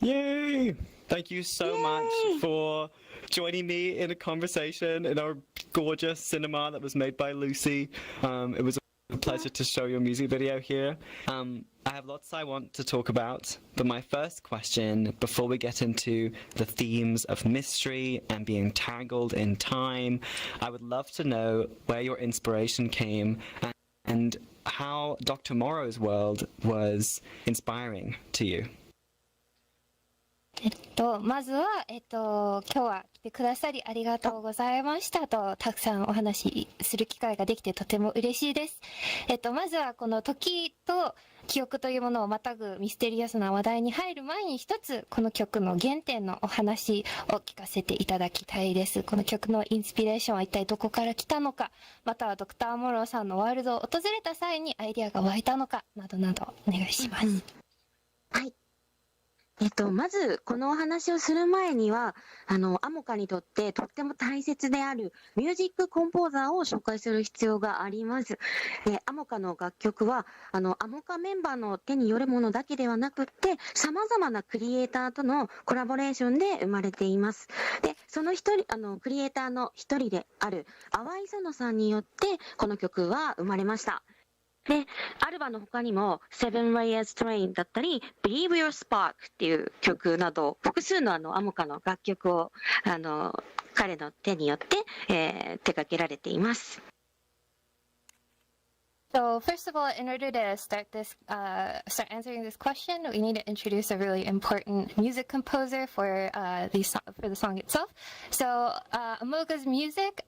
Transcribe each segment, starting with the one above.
Yay! Thank you so much Yay! for joining me in a conversation in our gorgeous cinema that was made by Lucy. It was a pleasure to show your music video here. I have lots I want to talk about, but my first question, before we get into the themes of mystery and being tangled in time, I would love to know where your inspiration came and how Dr. Morrow's world was inspiring to you. まずは、今日は来てくださりありがとうございましたと、たくさんお話しする機会ができてとても嬉しいです。まずはこの時と記憶というものをまたぐミステリアスな話題に入る前に一つ、この曲の原点のお話を聞かせていただきたいです。この曲のインスピレーションは一体どこから来たのか、またはドクター・モローさんのワールドを訪れた際にアイディアが湧いたのか、などなどお願いします。はい。まず、このお話をする前には、アモカにとってとっても大切であるミュージックコンポーザーを紹介する必要があります。アモカの楽曲は、アモカメンバーの手によるものだけではなくって、様々なクリエイターとのコラボレーションで生まれています。で、その一人、クリエイターの一人である、淡井園さんによって、この曲は生まれました。で、アルバの他にも Seven Layers Train だったり Believe Your Spark っていう曲など複数のアモカの楽曲を彼の手によって、手掛けられています。So first of all, in order to start answering this question, we need to introduce a really important music composer for the song itself. So Amoka's music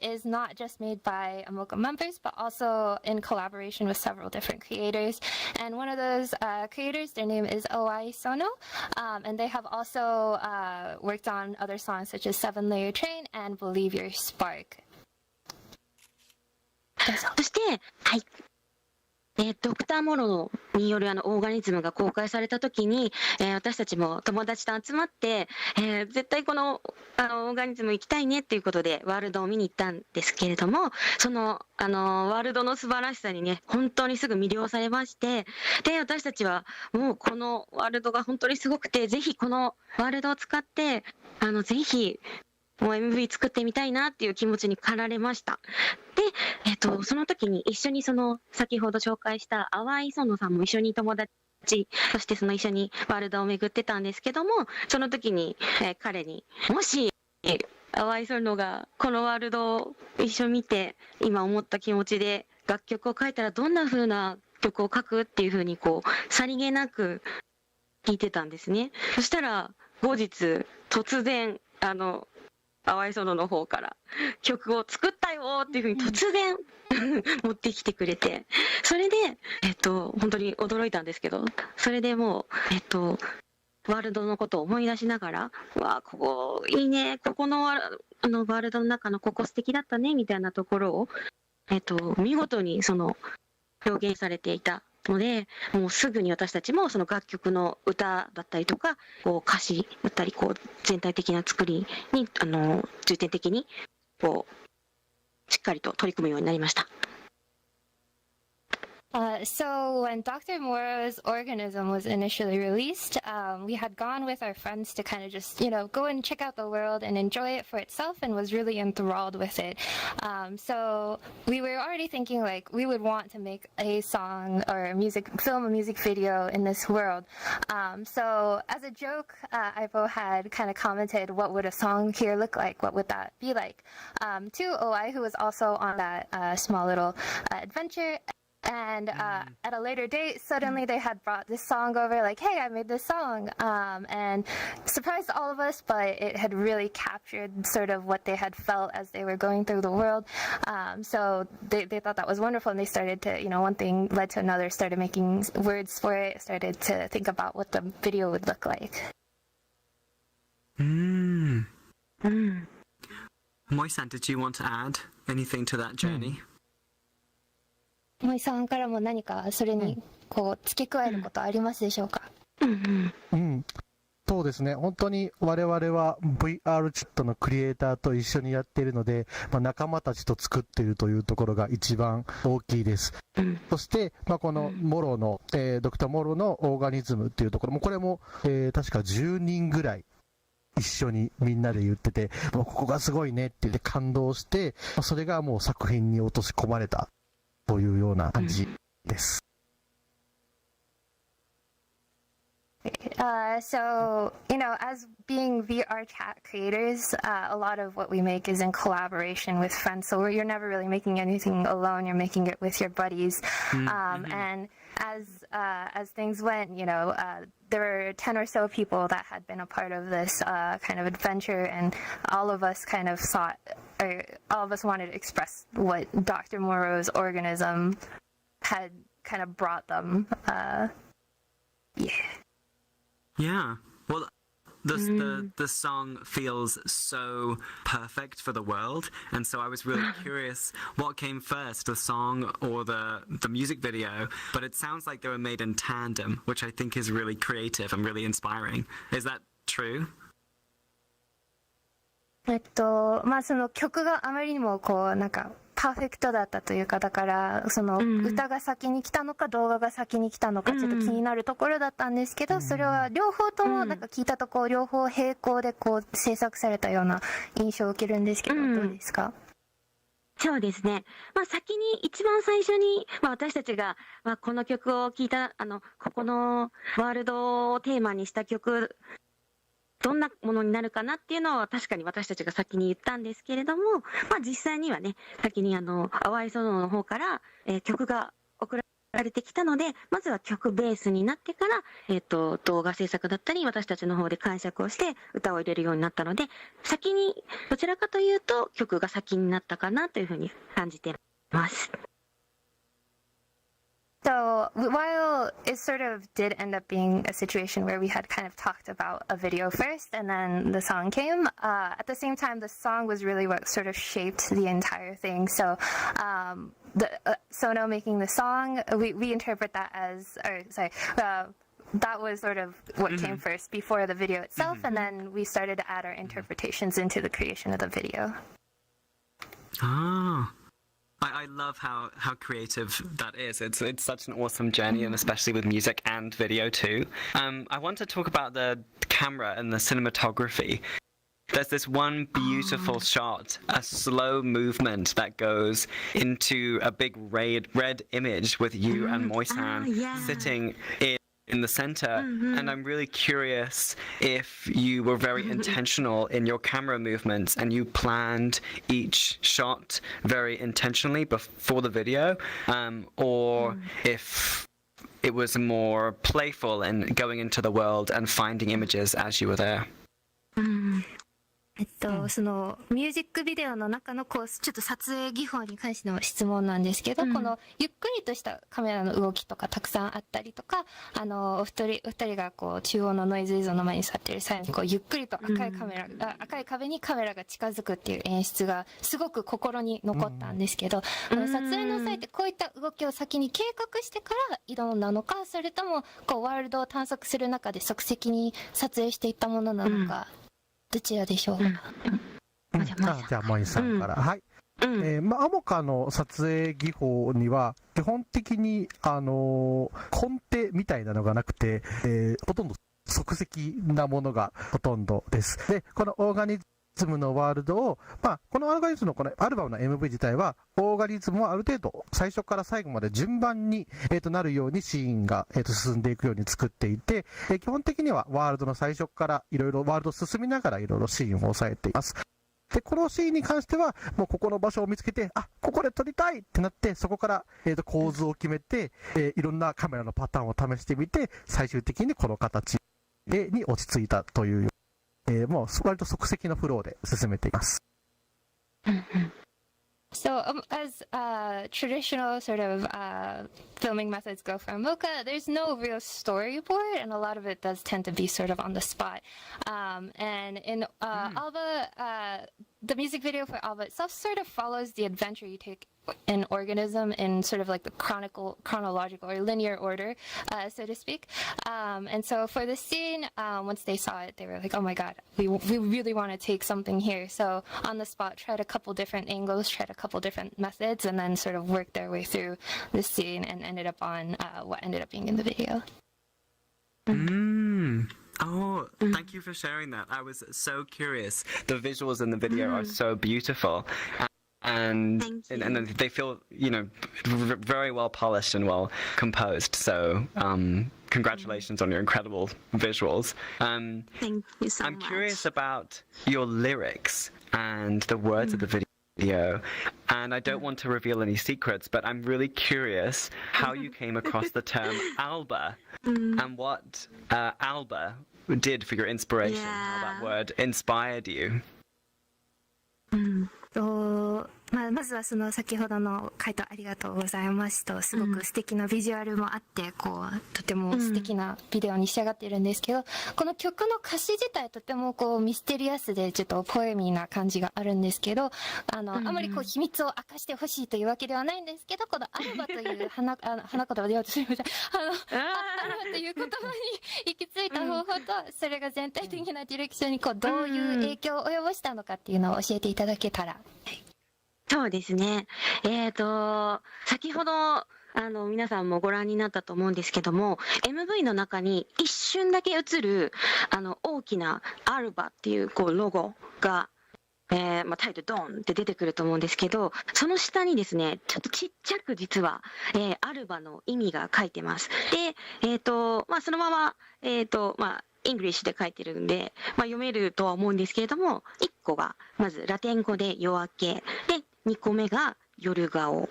is not just made by Amoka members, but also in collaboration with several different creators. And one of those creators, their name is Owai Sono, and they have also worked on other songs such as Seven Layer Train and Believe Your Spark. そして、はい。ドクターモロによるオーガニズムが公開された時に、私たちも友達と集まって、絶対この、オーガニズム行きたいねっていうことでワールドを見に行ったんですけれども、その、ワールドの素晴らしさにね、本当にすぐ魅了されまして、で、私たちはもうこのワールドが本当にすごくて、ぜひこのワールドを使って、ぜひ、もう MV 作ってみたいなっていう気持ちに駆られました。で、その時に一緒に先ほど紹介した淡井園さんも一緒に友達、そして一緒にワールドを巡ってたんですけども、その時に、彼に、もし、淡井園がこのワールドを一緒に見て、今思った気持ちで楽曲を書いたらどんな風な曲を書くっていう風にさりげなく聞いてたんですね。そしたら、後日、突然、淡井園の方から曲を作ったよっていうふうに突然持ってきてくれて、それで、本当に驚いたんですけど、それでもう、ワールドのことを思い出しながら、わあ、ここいいね、ここのワールドの中のここ素敵だったね、みたいなところを、見事に表現されていたので、もうすぐに私たちもその楽曲の歌だったりとか、歌詞だったり、全体的な作りに、重点的に、しっかりと取り組むようになりました。So when Dr. Morrow's organism was initially released, we had gone with our friends to kind of just, go and check out the world and enjoy it for itself and was really enthralled with it. So we were already thinking like we would want to make a song or film a music video in this world. So as a joke, Ivo had kind of commented, what would a song here look like? What would that be like? To OI, who was also on that small little adventure. And at a later date, suddenly they had brought this song over, like, hey, I made this song, and surprised all of us, but it had really captured sort of what they had felt as they were going through the world. So they thought that was wonderful, and they started to, one thing led to another, started making words for it, started to think about what the video would look like. Moi-san, did you want to add anything to that journey? 森さんからも何かそれに付け加えることありますでしょうか？当そうですね。本当に我々は VR チャットのクリエイターと一緒にやっているので、仲間たちと作っているというところが一番大きいです。そして、このモロの、ドクターモロのオーガニズムっていうところも、これも、確か10人ぐらい一緒にみんなで言ってて、もうここがすごいねって言って感動して、それがもう作品に落とし込まれたというような感じです。So, as being VR chat creators, a lot of what we make is in collaboration with friends. So you're never really making anything alone. You're making it with your buddies. And as things went, there were 10 or so people that had been a part of this kind of adventure, and all of us kind of thought, or all of us wanted to express what Dr. Morrow's organism had kind of brought them. Yeah. Well, the song feels so perfect for the world, and so I was really curious what came first, the song or the music video. But it sounds like they were made in tandem, which I think is really creative and really inspiring. Is that true? その曲があまりにもパーフェクトだったというか、だからその歌が先に来たのか動画が先に来たのかちょっと気になるところだったんですけど、それは両方とも聞いたところ両方並行で制作されたような印象を受けるんですけど、どうですか？そうですね。先に一番最初に、私たちが、この曲を聴いたここのワールドをテーマにした曲、どんなものになるかなっていうのは確かに私たちが先に言ったんですけれども、実際にはね、先に淡い園の方から、曲が送られてきたので、まずは曲ベースになってから、動画制作だったり私たちの方で解釈をして歌を入れるようになったので、先にどちらかというと曲が先になったかなというふうに感じてます。So while it sort of did end up being a situation where we had kind of talked about a video first and then the song came, at the same time the song was really what sort of shaped the entire thing. So Sono making the song, we interpret that as, that was sort of what came first before the video itself, and then we started to add our interpretations into the creation of the video. Ah. I love how creative that is. It's such an awesome journey, and especially with music and video too. I want to talk about the camera and the cinematography. There's this one beautiful shot, a slow movement that goes into a big red image with you and Moisan sitting in the center, and I'm really curious if you were very intentional in your camera movements and you planned each shot very intentionally before the video, or if it was more playful and going into the world and finding images as you were there. そのミュージックビデオの中のちょっと撮影技法に関しての質問なんですけど、このゆっくりとしたカメラの動きとかたくさんあったりとか、お二人が中央のノイズ映像の前に座っている際にゆっくりと赤い壁にカメラが近づくっていう演出がすごく心に残ったんですけど、撮影の際ってこういった動きを先に計画してから挑んだのか、それともワールドを探索する中で即席に撮影していったものなのか、どちらでしょうか？じゃあ、モイさんから。はい。アモカの撮影技法には、基本的に、コンテみたいなのがなくて、ほとんど即席なものがほとんどです。で、このオーガニズムのワールドを、このオーガニズムのこのアルバムの MV 自体は、オーガニズムをある程度、最初から最後まで順番に、なるようにシーンが、進んでいくように作っていて、基本的にはワールドの最初からいろいろワールド進みながらいろいろシーンを抑えています。で、このシーンに関しては、もうここの場所を見つけて、ここで撮りたいってなって、そこから、構図を決めて、いろんなカメラのパターンを試してみて、最終的にこの形に落ち着いたという、もう割と即席のフローで進めています。So, as traditional sort of filming methods go for Amoka, there's no real storyboard, and a lot of it does tend to be sort of on the spot. And in ALBA, the music video for ALBA itself sort of follows the adventure you take an organism in sort of like the chronological or linear order, so to speak. And so for the scene, once they saw it, they were like, oh my god, we really want to take something here. So on the spot, tried a couple different angles, tried a couple different methods, and then sort of worked their way through the scene and ended up on what ended up being in the video. Oh, thank you for sharing that. I was so curious. The visuals in the video are so beautiful. And they feel, very well polished and well composed. So, congratulations on your incredible visuals. Thank you so much. I'm curious about your lyrics and the words of the video. And I don't want to reveal any secrets, but I'm really curious how you came across the term ALBA and what ALBA did for your inspiration, how that word inspired you. まずはその先ほどの回答ありがとうございますと、すごく素敵なビジュアルもあって、こうとても素敵なビデオに仕上がっているんですけど、この曲の歌詞自体とてもこうミステリアスでちょっとポエミーな感じがあるんですけど、あまりこう秘密を明かしてほしいというわけではないんですけど、このアルバという花言葉でようとすみません。アルバという言葉に行き着いた方法と、それが全体的なディレクションにこうどういう影響を及ぼしたのかっていうのを教えていただけたら。そうですね。先ほど皆さんもご覧になったと思うんですけども、MV の中に一瞬だけ映る大きなアルバっていうこうロゴが、タイトルドンって出てくると思うんですけど、その下にですね、ちょっとちっちゃく実は、アルバの意味が書いてます。で、そのままイングリッシュで書いてるんで、読めるとは思うんですけれども、1個がまずラテン語で夜明けで、2個目が夜顔。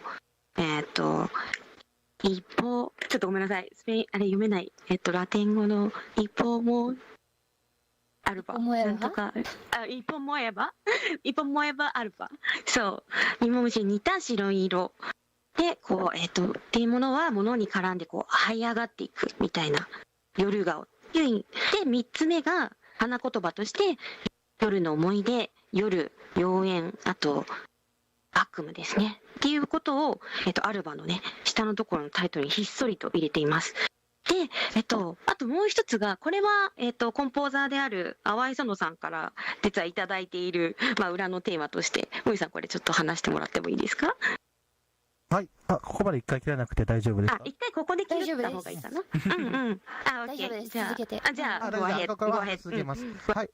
一方、ちょっとごめんなさい。スペイン、あれ読めない。ラテン語の一方も、アルバ。なんとか、一本もえば一本もえばアルバ。そう。芋虫に似た白い色。で、こう、っていうものは物に絡んでこう、這い上がっていくみたいな。夜顔。で、3つ目が花言葉として、夜の思い出、夜、妖艶、あと、悪夢ですね。っていうことを、アルバのね、下のところのタイトルにひっそりと入れています。で、あともう一つが、これは、コンポーザーである淡井園さんから実はいただいている、裏のテーマとして、森さんこれちょっと話してもらってもいいですか？はい。ここまで一回切らなくて大丈夫ですか？一回ここで切った方がいいかな。オッケー。じゃあ、ご続けます。はい。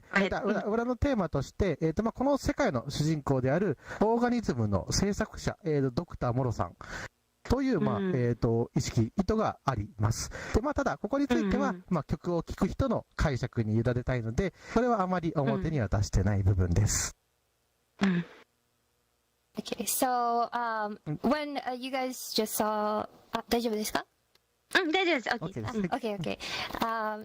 裏のテーマとして、この世界の主人公であるオーガニズムの制作者、ドクターモロさん。という、意図があります。で、ただ、ここについては、曲を聴く人の解釈に委ねたいので、これはあまり表には出してない部分です。Okay, so when you guys just saw, 大丈夫ですか？大丈夫です。Okay.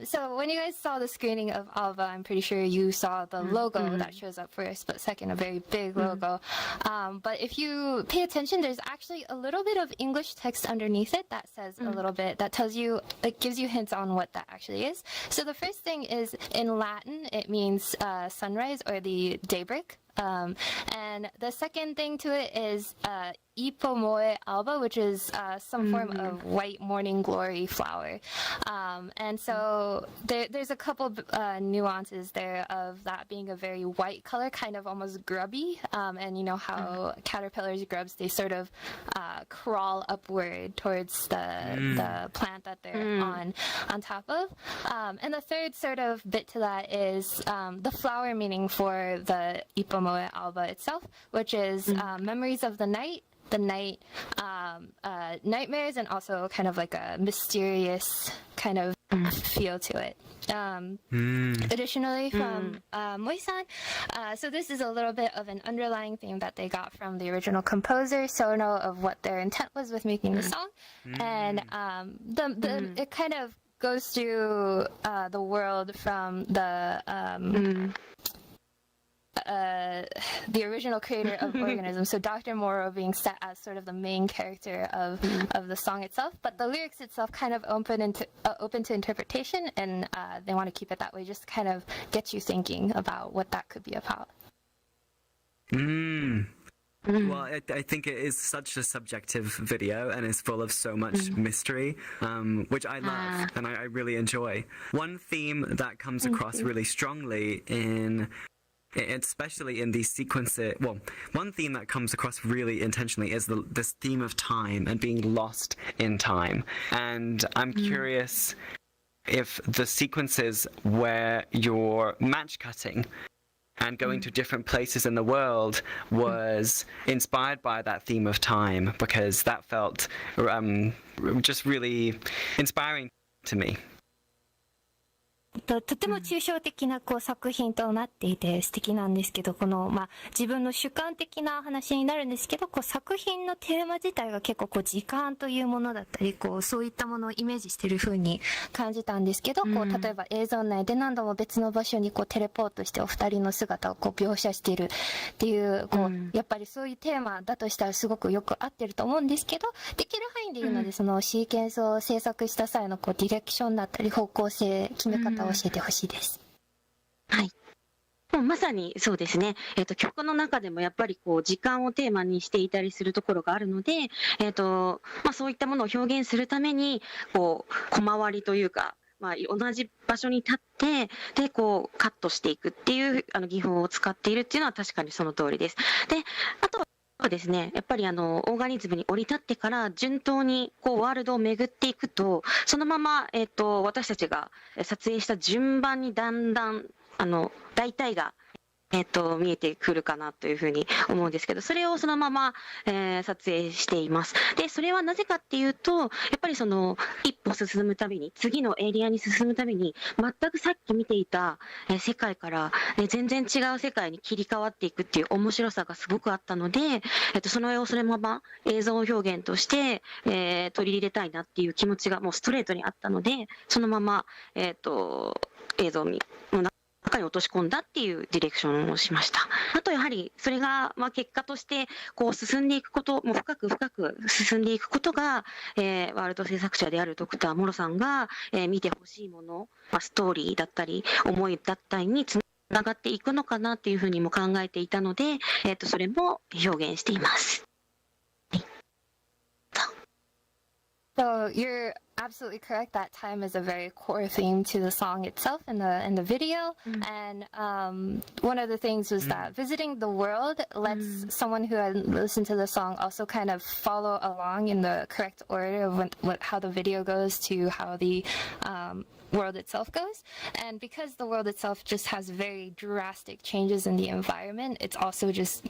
So when you guys saw the screening of ALBA, I'm pretty sure you saw the logo that shows up for a split second, a very big logo. But if you pay attention, there's actually a little bit of English text underneath it that says a little bit, that tells you, it gives you hints on what that actually is. So the first thing is, in Latin, it means sunrise or the daybreak. And the second thing to it is Ipomoe alba, which is some form of white morning glory flower. And so there's a couple nuances there of that being a very white color, kind of almost grubby. And you know how caterpillars, grubs, they sort of crawl upward towards the plant that they're on top of. And the third sort of bit to that is the flower meaning for the Ipomoe alba itself, which is memories of the night, nightmares, and also kind of like a mysterious kind of feel to it. Additionally, from Moi-san, so this is a little bit of an underlying theme that they got from the original composer, Sono, of what their intent was with making the song. And it kind of goes through the world from the original creator of Organism, so Dr. Moro being set as sort of the main character of the song itself, but the lyrics itself kind of open to interpretation, and they want to keep it that way, just kind of get you thinking about what that could be about. Well, I think it is such a subjective video and is full of so much mystery, which I love and I really enjoy. One theme that comes across really strongly especially in these sequences, well, one theme that comes across really intentionally is this theme of time and being lost in time. And I'm curious if the sequences where you're match cutting and going to different places in the world was inspired by that theme of time, because that felt just really inspiring to me. とても抽象的な作品となっていて素敵なんですけど、自分の主観的な話になるんですけど、作品のテーマ自体が結構時間というものだったり、そういったものをイメージしている風に感じたんですけど、例えば映像内で何度も別の場所にテレポートしてお二人の姿を描写しているっていう、やっぱりそういうテーマだとしたらすごくよく合ってると思うんですけど、できる範囲で言うので、そのシーケンスを制作した際のディレクションだったり方向性決め方を教えてほしいです。はい。もうまさにそうですね。曲の中でもやっぱり時間をテーマにしていたりするところがあるので、そういったものを表現するために小回りというか、同じ場所に立ってでカットしていくっていう技法を使っているっていうのは確かにその通りです。で、あとそうですね。やっぱりオーガニズムに降り立ってから順当にワールドを巡っていくと、そのまま私たちが撮影した順番にだんだん大体が見えてくるかなというふうに思うんですけど、それをそのまま、撮影しています。で、それはなぜかっていうと、やっぱり一歩進むたびに、次のエリアに進むたびに、全くさっき見ていた、世界から、全然違う世界に切り替わっていくっていう面白さがすごくあったので、そのまま映像表現として、取り入れたいなっていう気持ちがもうストレートにあったので、そのまま、映像の中に落とし込んだっていうディレクションをしました。あとやはりそれが結果として進んでいくこと、もう深く深く進んでいくことが、ワールド制作者であるドクターモロさんが、見てほしいもの、ストーリーだったり思いだったりにつながっていくのかなっていうふうにも考えていたので、それも表現しています。So you're absolutely correct that time is a very core theme to the song itself and the video. And one of the things was that visiting the world lets someone who had listened to the song also kind of follow along in the correct order of how the video goes to how the world itself goes. And because the world itself just has very drastic changes in the environment, it's also just,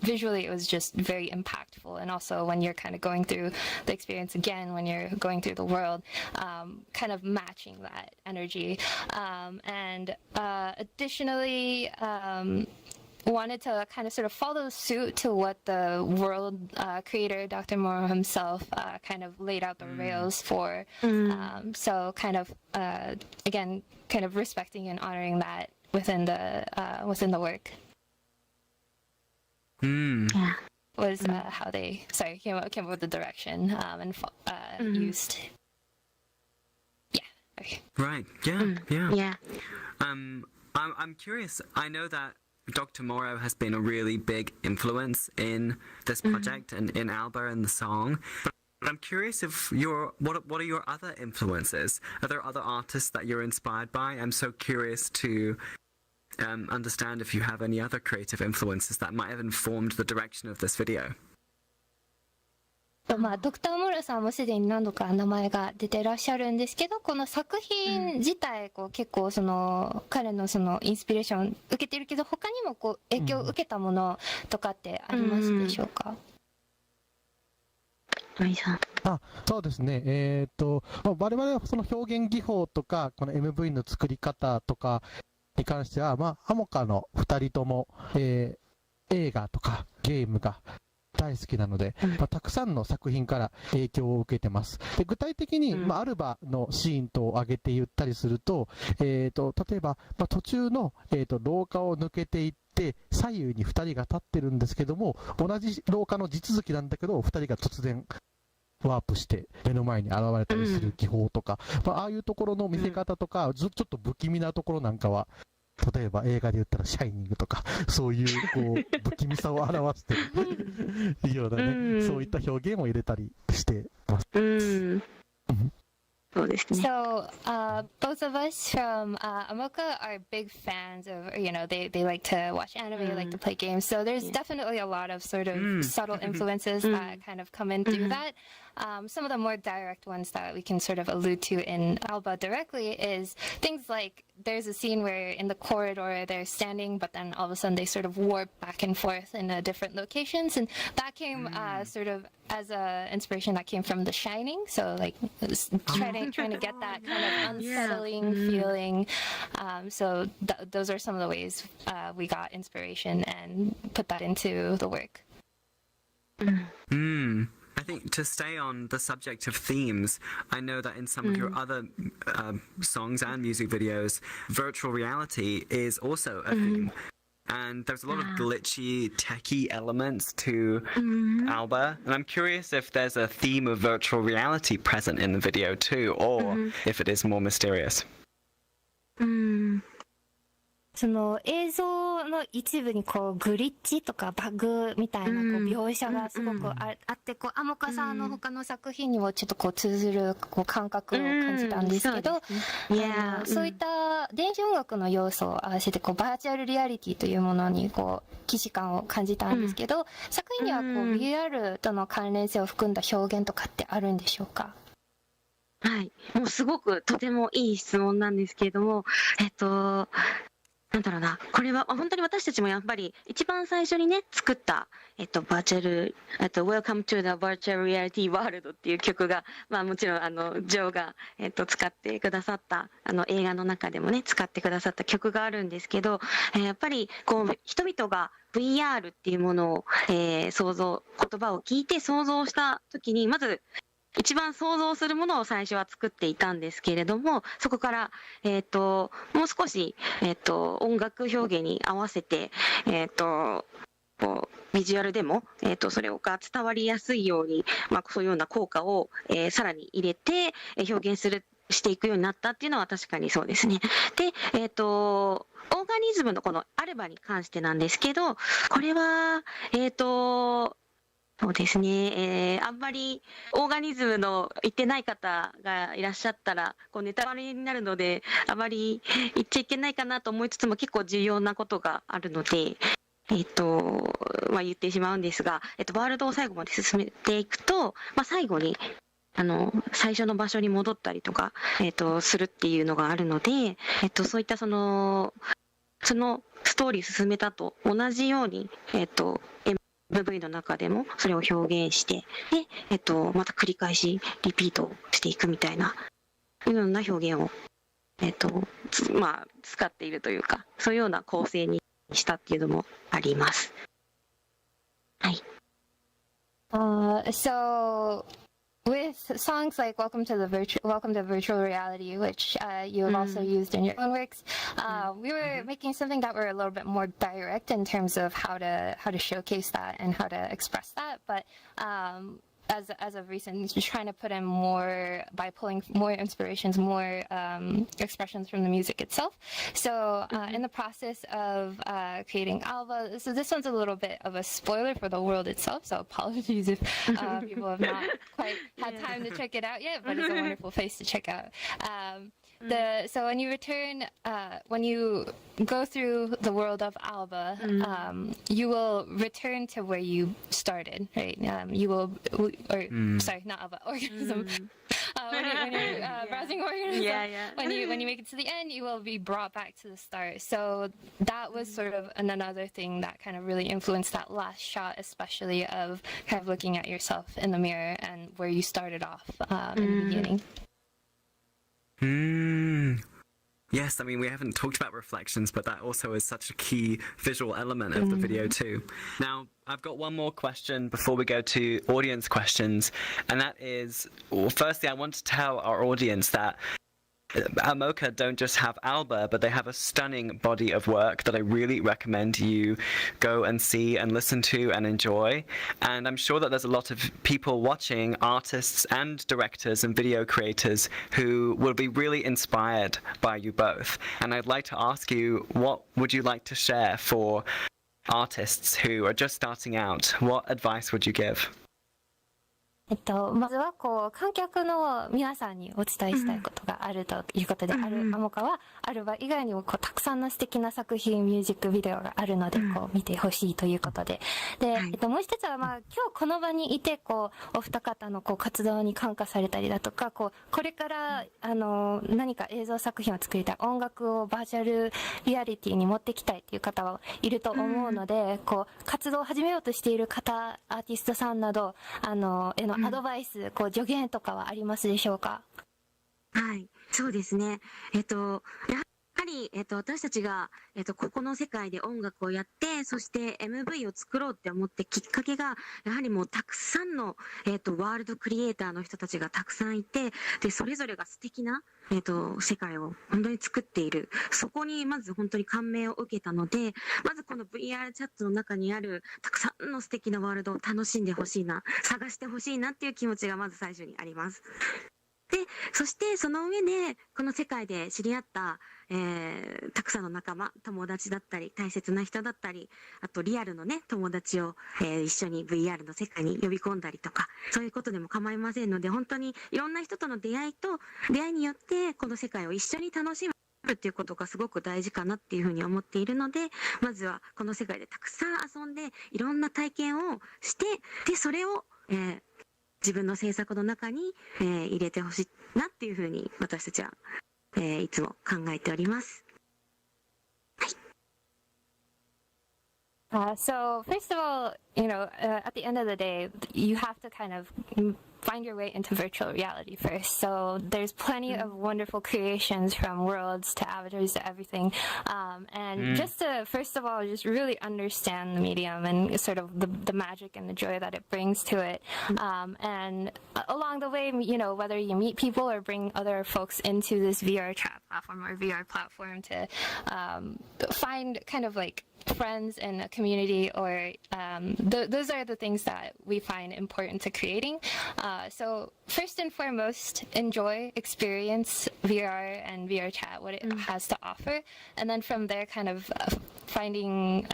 visually it was just very impactful. And also when you're kind of going through the experience again, when you're going through the world, kind of matching that energy. And additionally, wanted to kind of sort of follow suit to what the world creator, Dr. Morrow himself, kind of laid out the rails for. So kind of, again, kind of respecting and honoring that within the work. Yeah. Was how they came up with the direction and used. Yeah. Okay. Right. Yeah. Yeah. Yeah. I'm curious. I know that Dr. Morrow has been a really big influence in this project and in ALBA and the song. But I'm curious if what are your other influences? Are there other artists that you're inspired by? I'm so curious to understand if you have any other creative influences that might have informed the direction of this video. ドクター・モロさんもすでに何度か名前が出てらっしゃるんですけど、この作品自体結構彼のインスピレーション受けてるけど、他にも影響を受けたものとかってありますでしょうか？そうですね。我々はその表現技法とかこの MV の作り方とかに関しては、アモカの2人とも、映画とかゲームが大好きなので、たくさんの作品から影響を受けてます。で、具体的に、アルバのシーンと挙げて言ったりすると、例えば、途中の、廊下を抜けていって左右に2人が立ってるんですけども、同じ廊下の地続きなんだけど2人が突然ワープして目の前に現れたりする技法とか、ああいうところの見せ方とか、ちょっと不気味なところなんかは例えば映画で言ったらシャイニングとか、そういうこう不気味さを表してるようなね、そういった表現を入れたりしてます。So, both of us from Amoka are big fans of, they like to watch anime, like to play games. So there's definitely a lot of sort of subtle influences that kind of come in through that. Some of the more direct ones that we can sort of allude to in ALBA directly is things like there's a scene where in the corridor they're standing, but then all of a sudden they sort of warp back and forth in different locations. And that came sort of as a inspiration that came from The Shining. So like trying to get that kind of unsettling feeling. So those are some of the ways we got inspiration and put that into the work. I think to stay on the subject of themes, I know that in some of your other songs and music videos, virtual reality is also a theme. And there's a lot of glitchy, techie elements to ALBA. And I'm curious if there's a theme of virtual reality present in the video too, or if it is more mysterious. その映像の一部にこうグリッチとかバグみたいなこう描写がすごくあってこうアモカさんの他の作品にもちょっとこう通ずるこう感覚を感じたんですけど、そういった電子音楽の要素を合わせてこうバーチャルリアリティというものにこう既視感を感じたんですけど、作品にはこう VR との関連性を含んだ表現とかってあるんでしょうか？はい、もうすごくとてもいい質問なんですけれども、なんだろうな、これは本当に私たちもやっぱり一番最初にね作った、バーチャル、Welcome to the Virtual Reality World っていう曲が、まあもちろんジョーが、使ってくださった映画の中でもね使ってくださった曲があるんですけど、やっぱりこう人々が VR っていうものを、言葉を聞いて想像した時にまず一番想像するものを最初は作っていたんですけれども、そこから、もう少し、音楽表現に合わせて、こうビジュアルでも、それが伝わりやすいように、まあ、そういうような効果を、さらに入れて表現していくようになったっていうのは確かにそうですね。で、オーガニズムのこのアルバに関してなんですけど、これは、そうですね、あんまりオーガニズムの言ってない方がいらっしゃったらこうネタバレになるのであまり言っちゃいけないかなと思いつつも結構重要なことがあるので、まあ、言ってしまうんですが、ワールドを最後まで進めていくと、まあ、最後に最初の場所に戻ったりとか、するっていうのがあるので、そういったそのストーリー進めたと同じように、MV の中でもそれを表現して、で、また繰り返しリピートしていくみたいないろんな表現を、まあ、使っているというか、そういうような構成にしたっていうのもあります。はい。So with songs like Welcome to Virtual Reality, which you have also used in your own works, we were making something that were a little bit more direct in terms of how to showcase that and how to express that. But as of recent, trying to put in more by pulling more inspirations, more expressions from the music itself. So in the process of creating ALBA, so this one's a little bit of a spoiler for the world itself. So apologies if people have not quite had time to check it out yet, but it's a wonderful place to check out. So when you return, when you go through the world of ALBA, you will return to where you started, right? You will, sorry, not ALBA, organism. When you're browsing organism, when you make it to the end, you will be brought back to the start. So that was sort of another thing that kind of really influenced that last shot, especially of kind of looking at yourself in the mirror and where you started off in the beginning. Yes, I mean, we haven't talked about reflections, but that also is such a key visual element of the video too. Now, I've got one more question before we go to audience questions, and that is, well, firstly, I want to tell our audience that Amoka don't just have ALBA, but they have a stunning body of work that I really recommend you go and see and listen to and enjoy. And I'm sure that there's a lot of people watching, artists and directors and video creators, who will be really inspired by you both. And I'd like to ask you, what would you like to share for artists who are just starting out? What advice would you give? まずは観客の皆さんにお伝えしたいことがあるということで、アモカはアルバ以外にもたくさんの素敵な作品、ミュージックビデオがあるので見てほしいということで、で、もう一つは今日この場にいてお二方の活動に感化されたりだとか、これから何か映像作品を作りたい、音楽をバーチャルリアリティに持ってきたいっていう方はいると思うので、活動を始めようとしている方、アーティストさんなどへのアドバイス、助言とかはありますでしょうか？はい、そうですね。やはり、私たちが、ここの世界で音楽をやって、そして MV を作ろうって思ってきっかけが、やはりもうたくさんの、ワールドクリエイターの人たちがたくさんいて、で、それぞれが素敵な、世界を本当に作っている。そこにまず本当に感銘を受けたので、まずこの VR チャットの中にあるたくさんの素敵なワールドを楽しんでほしいな、探してほしいなっていう気持ちがまず最初にあります。で、そしてその上で、この世界で知り合った、たくさんの仲間、友達だったり、大切な人だったり、あとリアルのね、友達を、一緒に VR の世界に呼び込んだりとか、そういうことでも構いませんので、本当にいろんな人との出会いによって、この世界を一緒に楽しむっていうことがすごく大事かなっていうふうに思っているので、まずはこの世界でたくさん遊んで、いろんな体験をして、で、それを、自分の制作の中に、入れてほしいなっていうふうに私たちは、いつも考えております。So first of all, at the end of the day, you have to kind of find your way into virtual reality first. So there's plenty of wonderful creations, from worlds to avatars to everything. And just to, first of all, just really understand the medium and sort of the magic and the joy that it brings to it. And along the way, whether you meet people or bring other folks into this VR chat platform or VR platform to find kind of like friends and a community, or those are the things that we find important to creating. So first and foremost, enjoy, experience VR and VR chat, what it has to offer, and then from there, kind of finding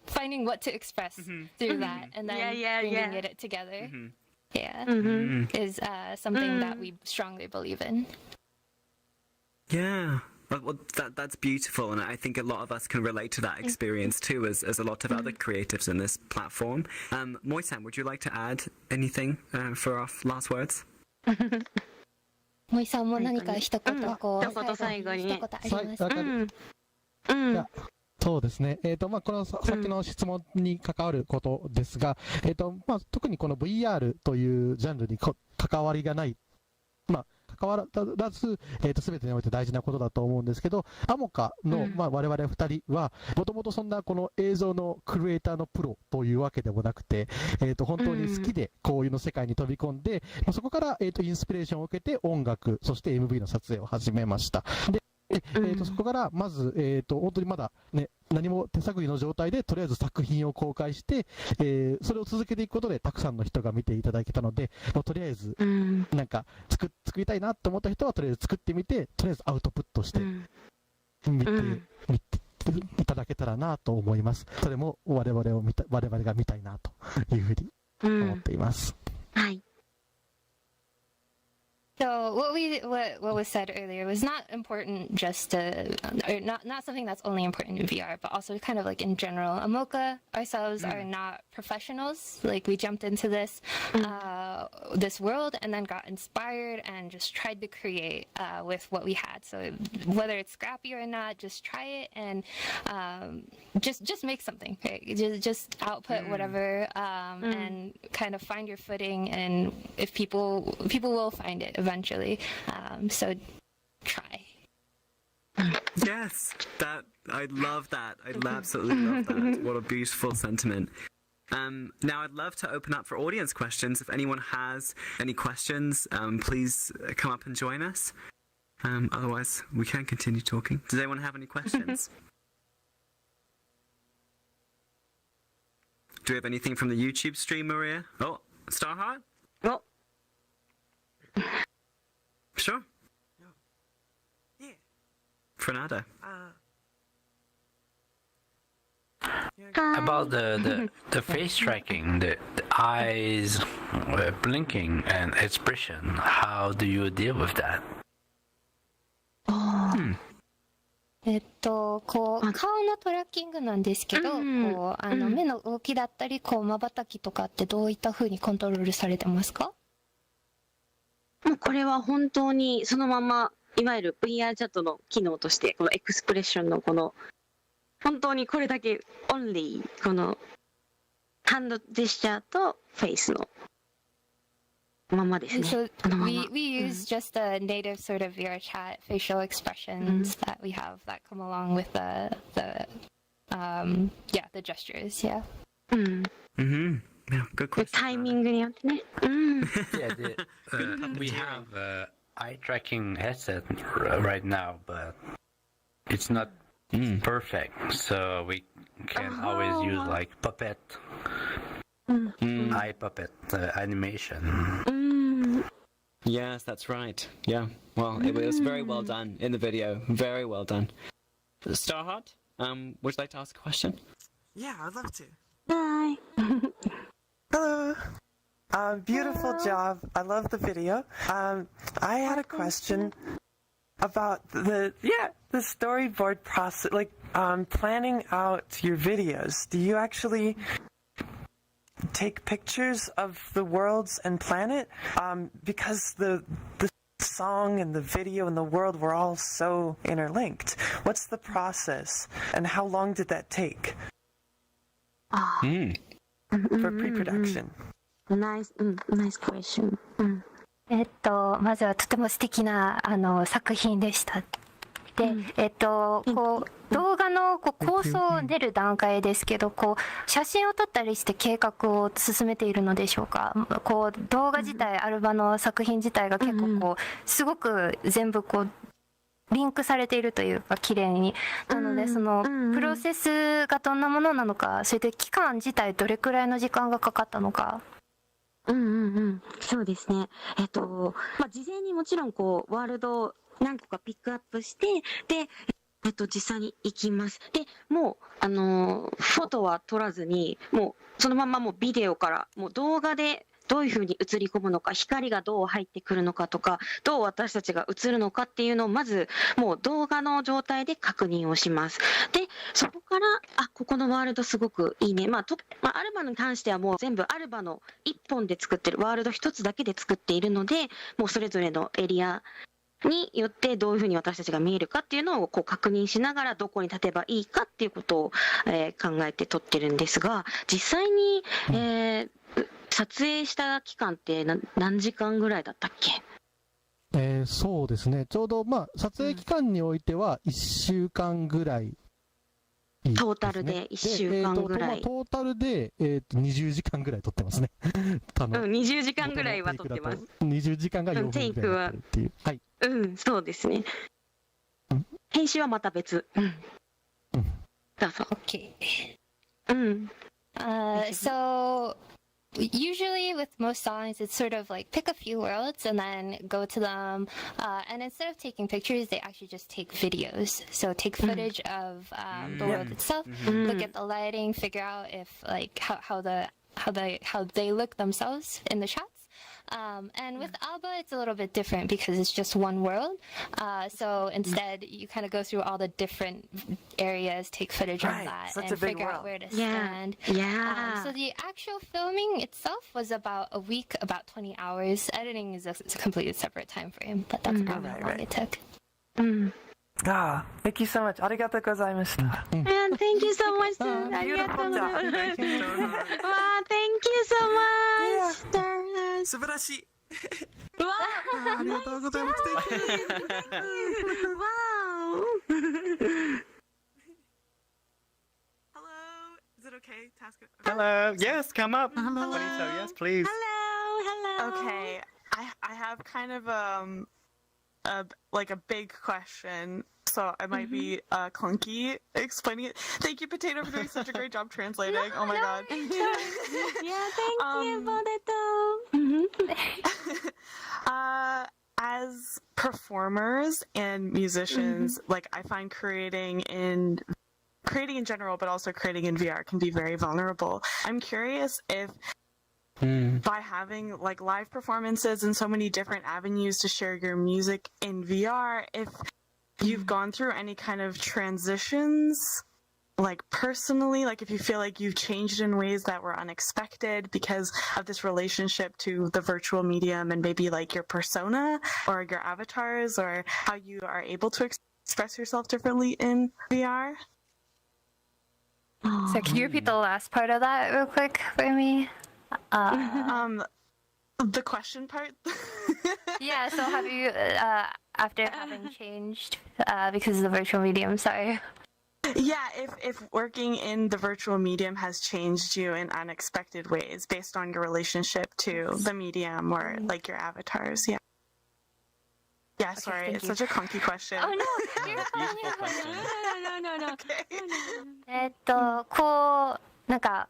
finding what to express through that, and then bringing it together. Is something that we strongly believe in. Yeah. Well, that's beautiful, and I think a lot of us can relate to that experience too, as a lot of other creatives in this platform. Moi-san, would you like to add anything for our last words? もいさんも何か一言最後に一言ありますか？そうですね。この先の質問に関わることですが、特にこの VR というジャンルに関わりがない、関わらず、全てにおいて大事なことだと思うんですけど、アモカの、我々二人は、もともとそんなこの映像のクリエイターのプロというわけでもなくて、本当に好きでこういうの世界に飛び込んで、そこから、インスピレーションを受けて音楽、そして MV の撮影を始めました。でそこからまず、本当にまだね、何も手探りの状態で、とりあえず作品を公開して、それを続けていくことで、たくさんの人が見ていただけたので、とりあえず、なんか作りたいなと思った人は、とりあえず作ってみて、とりあえずアウトプットして、見ていただけたらなと思います。それも我々が見たいなというふうに思っています。はい。So what was said earlier was not important just to, or not something that's only important in VR, but also kind of like in general. Amoka ourselves are not professionals. Like, we jumped into this this world and then got inspired and just tried to create with what we had. So whether it's scrappy or not, just try it and just make something. Right? Just output whatever and kind of find your footing. And if people will find it eventually. So try. Yes, I love that. I absolutely love that. What a beautiful sentiment. Now, I'd love to open up for audience questions. If anyone has any questions, please come up and join us. Otherwise, we can continue talking. Does anyone have any questions? Do we have anything from the YouTube stream, Maria? Oh, Starheart? Oh, Sure. Yeah. Fernando. About the face tracking, the eyes blinking and expression, how do you deal with that? こう顔のトラッキングなんですけど、こう目の動きだったり、こう瞬きとかってどういった風にコントロールされてますか？もうこれは本当にそのままいわゆる VR チャットの機能としてこのエクスプレッションのこの本当にこれだけオンリーこのハンドジェスチャーとフェイスのままですね。So このまま we use just the native sort of VR chat facial expressions that we have that come along with the gestures, yeah. Mm-hmm. Yeah, good で question. タイミングによってね。Yeah, we have eye tracking headset right now, but it's not perfect. So we can always use like puppet, eye puppet animation. Yes, that's right. Yeah. Well, it was very well done in the video. Very well done. Starheart, would you like to ask a question? Yeah, I'd love to. はい。 Hello. Beautiful job. I love the video. I had a question about the storyboard process, like planning out your videos. Do you actually take pictures of the worlds and planet? Because the song and the video and the world were all so interlinked. What's the process, and how long did that take for pre-production? Nice question. まずはとても素敵な作品でした。で、こう動画の構想を練る段階ですけど、こう写真を撮ったりして計画を進めているのでしょうか。こう動画自体、アルバの作品自体が結構こうすごく全部こうリンクされているというか綺麗に。なのでそのプロセスがどんなものなのか、それで期間自体どれくらいの時間がかかったのか。そうですね。事前にもちろんこうワールドを何個かピックアップして、で、実際に行きます。で、もうフォトは撮らずに、もうそのままもうビデオからもう動画でどういうふうに映り込むのか、光がどう入ってくるのかとか、どう私たちが映るのかっていうのをまずもう動画の状態で確認をします。で、そこからここのワールドすごくいいね。アルバに関してはもう全部アルバの1本で作ってるワールド1つだけで作っているので、もうそれぞれのエリアによってどういうふうに私たちが見えるかっていうのをこう確認しながらどこに立てばいいかっていうことを、考えて撮ってるんですが、実際に、撮影した期間って何時間ぐらいだったっけ？そうですね。ちょうど撮影期間においては1週間ぐらい、トータルで1週間ぐらい。トータルで、20時間ぐらい撮ってますね。20時間ぐらいは撮ってます。20時間が4分ぐらい撮ってるっていう。はい。そうですね。編集はまた別。どうぞ。Okay. So usually with most songs, it's sort of like pick a few worlds and then go to them. And instead of taking pictures, they actually just take videos. So take footage of the world itself, look at the lighting, figure out if like how they look themselves in the shots. And with ALBA, it's a little bit different because it's just one world. So instead, you kind of go through all the different areas, take footage of that, and figure out where to stand. So the actual filming itself was about a week, about 20 hours. Editing is a completely separate time frame, but that's about how long it took. Thank you so much. ありがとうございました。Thank you so much. ありがとうございます。Thank you so much. 素晴らしい。ありがとうございます。Hello. Is it okay to ask it? Hello. Yes, come up. Hello. Bonito, yes, please. Hello. Okay, I have kind of like a big question, so I might be clunky explaining it. Thank you, Potato, for doing such a great job translating. Oh my god. Yeah, thank you, Potato. As performers and musicians, like I find creating in general, but also creating in VR can be very vulnerable. I'm curious if by having like live performances and so many different avenues to share your music in VR, if you've gone through any kind of transitions, like personally, like if you feel like you've changed in ways that were unexpected because of this relationship to the virtual medium and maybe like your persona or your avatars, or how you are able to express yourself differently in VR. So can you repeat the last part of that real quick for me? The question part. Yeah, so have you, after having changed because of the virtual medium, sorry. Yeah, if working in the virtual medium has changed you in unexpected ways based on your relationship to the medium or like your avatars, yeah. Yeah, sorry, it's such a clunky question. Oh no, you're Beautiful question. Okay. こうなんか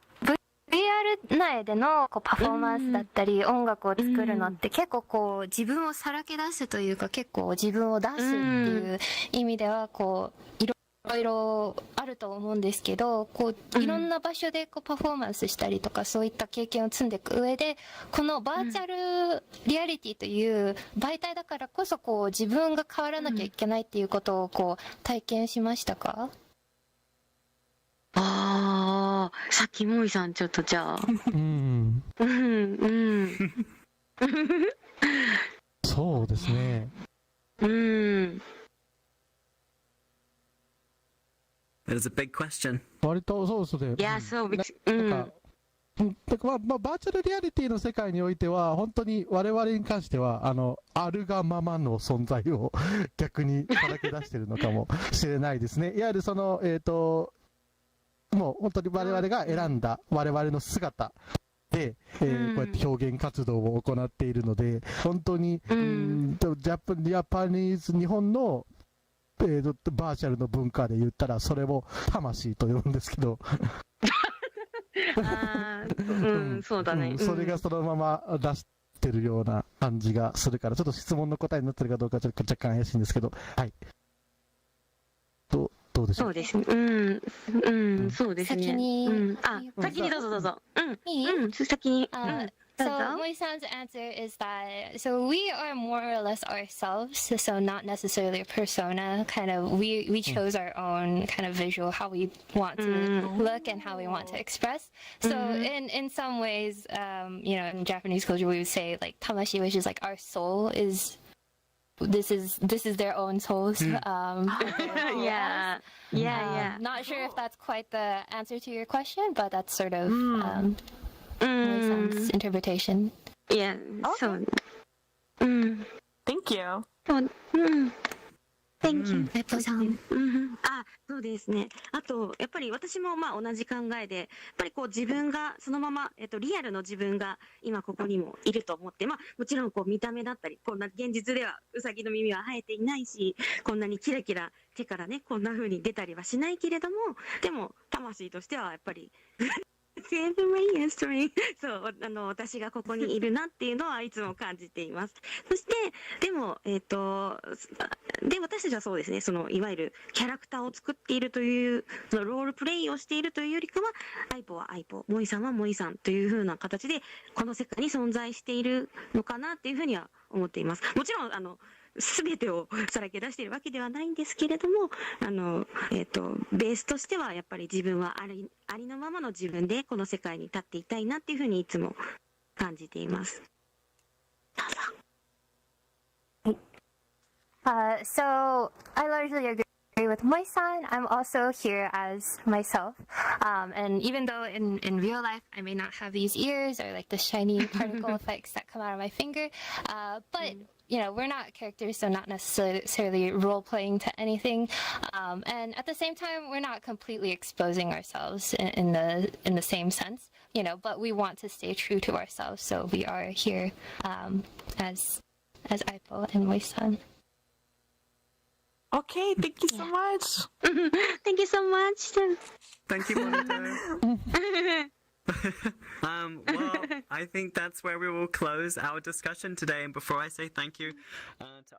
VR 内でのこうパフォーマンスだったり音楽を作るのって結構こう自分をさらけ出すというか結構自分を出すっていう意味ではこういろいろあると思うんですけど、こういろんな場所でこうパフォーマンスしたりとかそういった経験を積んでいく上でこのバーチャルリアリティという媒体だからこそこう自分が変わらなきゃいけないっていうことをこう体験しましたか？ああ、さっきもいさんちょっとじゃあ。そうですね。It was a big question. 割とそうですね。いや、そう、なんかバーチャルリアリティの世界においては本当に我々に関してはあるがままの存在を逆にさらけ出しているのかもしれないですね。いわゆるそのもう本当に我々が選んだ我々の姿で、こうやって表現活動を行っているので、本当にジャパニーズ日本のバーチャルの文化で言ったらそれを魂と呼ぶんですけどそうだね、それがそのまま出してるような感じがするから、ちょっと質問の答えになってるかどうかちょっと若干怪しいんですけど、はい、どうでしょう。そうですね、そうですね。先に、先にどうぞどうぞ。先に。So Moi-san's answer is that so we are more or less ourselves, so not necessarily a persona. Kind of we chose our own kind of visual how we want to look and how we want to express. So in some ways, you know, in Japanese culture we would say like tamashi, which is like our soul is. This is their own souls. Yeah. Not sure if that's quite the answer to your question, but that's sort of Moi-san's interpretation. Yeah. So. Thank you. Thank you. そうですね。あとやっぱり私もまあ同じ考えで、やっぱりこう自分がそのままリアルの自分が今ここにもいると思って、まあもちろんこう見た目だったり、こんな現実ではウサギの耳は生えていないし、こんなにキラキラ手からねこんな風に出たりはしないけれども、でも魂としてはやっぱり。そう私がここにいるなっていうのはいつも感じています。そしてでもで私たちはそうですね、そのいわゆるキャラクターを作っているというそのロールプレイをしているというよりかは、アイポはアイポ、モイさんはモイさんという風な形でこの世界に存在しているのかなっていうふうには思っています。もちろん全てをさらけ出しているわけではないんですけれども、ベースとしてはやっぱり自分はありのままの自分でこの世界に立っていたいなっていうふうにいつも感じています。So I largely agree with Moi-san. I'm also here as myself. And even though in real life I may not have these ears or like the shiny particle effects that come out of my finger, but we're not characters, so not necessarily role playing to anything. And at the same time, we're not completely exposing ourselves in the same sense, but we want to stay true to ourselves. So we are here as Aipo and Moe-san. Okay, thank you so much. Thank you so much. Thank you, Monito. Well, I think that's where we will close our discussion today. And before I say thank you to